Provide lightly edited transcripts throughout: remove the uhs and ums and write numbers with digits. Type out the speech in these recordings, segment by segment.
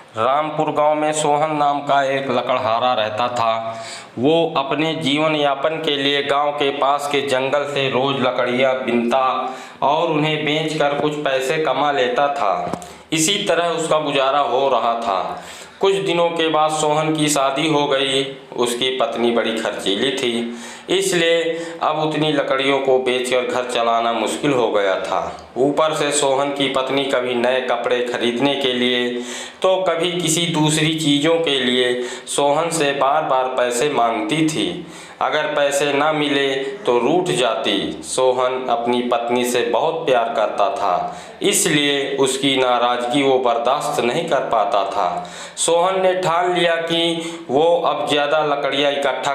रामपुर गांव में सोहन नाम का एक लकड़हारा रहता था। वो अपने जीवन यापन के लिए गांव के पास के जंगल से रोज लकड़ियां बीनता और उन्हें बेचकर कुछ पैसे कमा लेता था। इसी तरह उसका गुजारा हो रहा था। कुछ दिनों के बाद सोहन की शादी हो गई। उसकी पत्नी बड़ी खर्चीली थी, इसलिए अब उतनी लकड़ियों को बेचकर घर चलाना मुश्किल हो गया था। ऊपर से सोहन की पत्नी कभी नए कपड़े खरीदने के लिए तो कभी किसी दूसरी चीज़ों के लिए सोहन से बार बार पैसे मांगती थी। अगर पैसे न मिले तो रूठ जाती। सोहन अपनी पत्नी से बहुत प्यार करता था, इसलिए उसकी नाराज़गी वो बर्दाश्त नहीं कर पाता था। सोहन ने ठान लिया कि वो अब ज़्यादा लकड़ियाँ इकट्ठा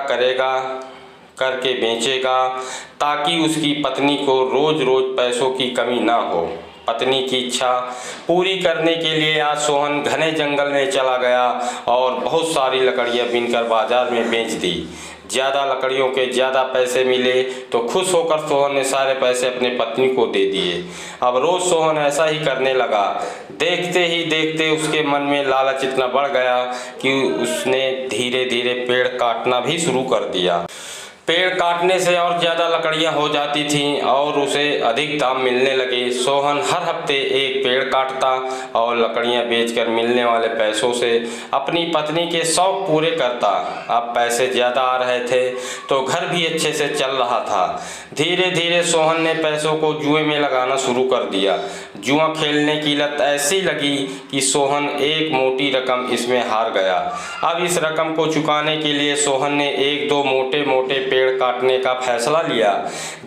करके बेचेगा, ताकि उसकी पत्नी को रोज़ रोज़ पैसों की कमी ना हो। पत्नी की इच्छा पूरी करने के लिए आज सोहन घने जंगल में चला गया और बहुत सारी लकड़ियाँ बीनकर बाजार में बेच दी। ज़्यादा लकड़ियों के ज़्यादा पैसे मिले तो खुश होकर सोहन ने सारे पैसे अपने पत्नी को दे दिए। अब रोज़ सोहन ऐसा ही करने लगा। देखते ही देखते उसके मन में लालच इतना बढ़ गया कि उसने धीरे धीरे पेड़ काटना भी शुरू कर दिया। पेड़ काटने से और ज़्यादा लकड़ियाँ हो जाती थीं और उसे अधिक दाम मिलने लगे। सोहन हर हफ्ते एक पेड़ काटता और लकड़ियाँ बेचकर मिलने वाले पैसों से अपनी पत्नी के शौक पूरे करता। अब पैसे ज़्यादा आ रहे थे तो घर भी अच्छे से चल रहा था। धीरे धीरे सोहन ने पैसों को जुए में लगाना शुरू कर दिया। जुआ खेलने की लत ऐसी लगी कि सोहन एक मोटी रकम इसमें हार गया। अब इस रकम को चुकाने के लिए सोहन ने एक दो मोटे मोटे पेड़ काटने का फैसला लिया।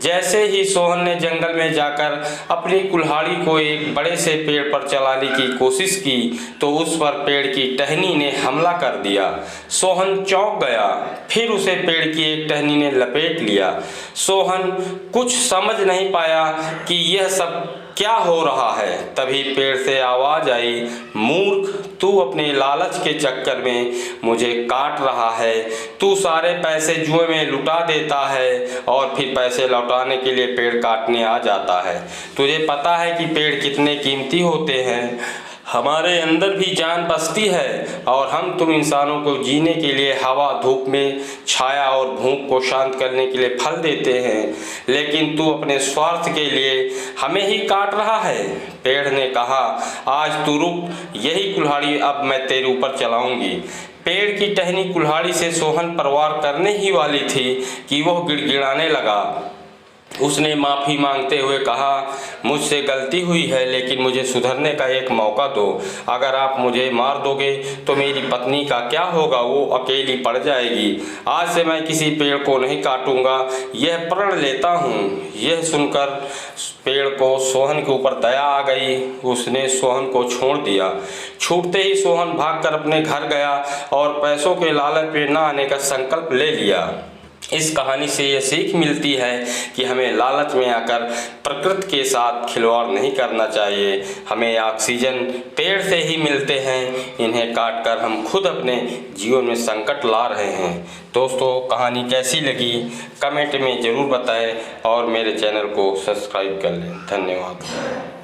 जैसे ही सोहन ने जंगल में जाकर अपनी कुल्हाड़ी को एक बड़े से पेड़ पर चलाने की कोशिश की तो उस पर पेड़ की टहनी ने हमला कर दिया। सोहन चौंक गया, फिर उसे पेड़ की एक टहनी ने लपेट लिया। सोहन कुछ समझ नहीं पाया कि यह सब क्या हो रहा है। तभी पेड़ से आवाज़ आई, मूर्ख, तू अपने लालच के चक्कर में मुझे काट रहा है। तू सारे पैसे जुए में लुटा देता है और फिर पैसे लौटाने के लिए पेड़ काटने आ जाता है। तुझे पता है कि पेड़ कितने कीमती होते हैं। हमारे अंदर भी जान बसती है और हम तुम इंसानों को जीने के लिए हवा धूप में छाया और भूख को शांत करने के लिए फल देते हैं, लेकिन तू अपने स्वार्थ के लिए हमें ही काट रहा है। पेड़ ने कहा, आज तू रुक, यही कुल्हाड़ी अब मैं तेरे ऊपर चलाऊंगी। पेड़ की टहनी कुल्हाड़ी से सोहन परवार करने ही वाली थी कि वह गिड़गिड़ाने लगा। उसने माफ़ी मांगते हुए कहा, मुझसे गलती हुई है, लेकिन मुझे सुधरने का एक मौका दो। अगर आप मुझे मार दोगे तो मेरी पत्नी का क्या होगा? वो अकेली पड़ जाएगी। आज से मैं किसी पेड़ को नहीं काटूंगा, यह प्रण लेता हूँ। यह सुनकर पेड़ को सोहन के ऊपर दया आ गई। उसने सोहन को छोड़ दिया। छूटते ही सोहन भागकर अपने घर गया और पैसों के लालच में न आने का संकल्प ले लिया। इस कहानी से ये सीख मिलती है कि हमें लालच में आकर प्रकृति के साथ खिलवाड़ नहीं करना चाहिए। हमें ऑक्सीजन पेड़ से ही मिलते हैं, इन्हें काटकर हम खुद अपने जीवन में संकट ला रहे हैं। दोस्तों, कहानी कैसी लगी कमेंट में ज़रूर बताएं और मेरे चैनल को सब्सक्राइब कर लें। धन्यवाद।